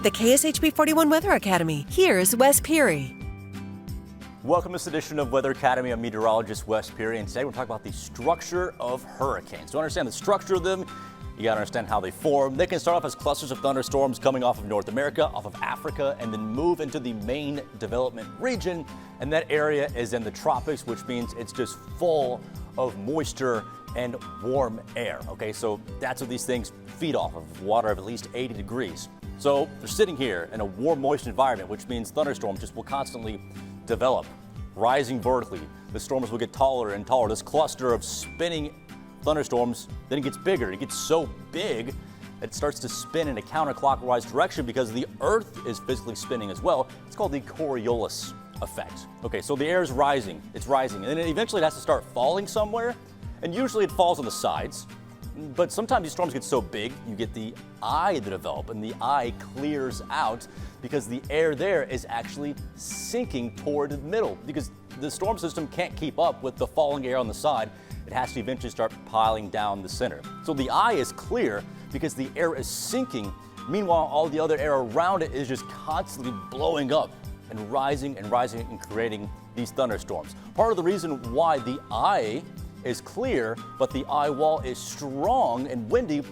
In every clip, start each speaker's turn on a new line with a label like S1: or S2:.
S1: The KSHB 41 Weather Academy. Here's Wes Peery.
S2: Welcome to this edition of Weather Academy. I'm meteorologist Wes Peery, and today we're talking about the structure of hurricanes. To understand the structure of them, you got to understand how they form. They can start off as clusters of thunderstorms coming off of North America, off of Africa, and then move into the main development region. And that area is in the tropics, which means it's just full of moisture and warm air. Okay, so that's what these things feed off of, water of at least 80 degrees. So they're sitting here in a warm, moist environment, which means thunderstorms just will constantly develop, rising vertically. The storms will get taller and taller. This cluster of spinning thunderstorms, then it gets bigger. It gets so big that it starts to spin in a counterclockwise direction because the Earth is physically spinning as well. It's called the Coriolis effect. Okay, so the air is rising, it's rising, and then it eventually has to start falling somewhere, and usually it falls on the sides. But sometimes these storms get so big, you get the eye that develop, and the eye clears out because the air there is actually sinking toward the middle because the storm system can't keep up with the falling air on the side. It has to eventually start piling down the center. So the eye is clear because the air is sinking. Meanwhile, all the other air around it is just constantly blowing up and rising and rising and creating these thunderstorms. Part of the reason why the eye is clear, but the eye wall is strong and windy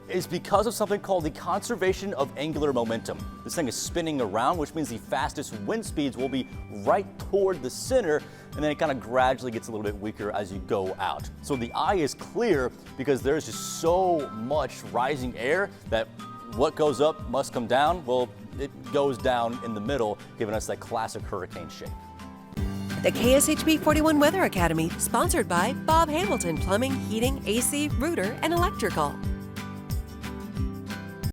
S2: is because of something called the conservation of angular momentum. This thing is spinning around, which means the fastest wind speeds will be right toward the center, and then it kind of gradually gets a little bit weaker as you go out. So the eye is clear because there's just so much rising air that what goes up must come down. Well, it goes down in the middle, giving us that classic hurricane shape.
S1: The KSHB 41 Weather Academy, sponsored by Bob Hamilton Plumbing, Heating, AC, Rooter, and Electrical.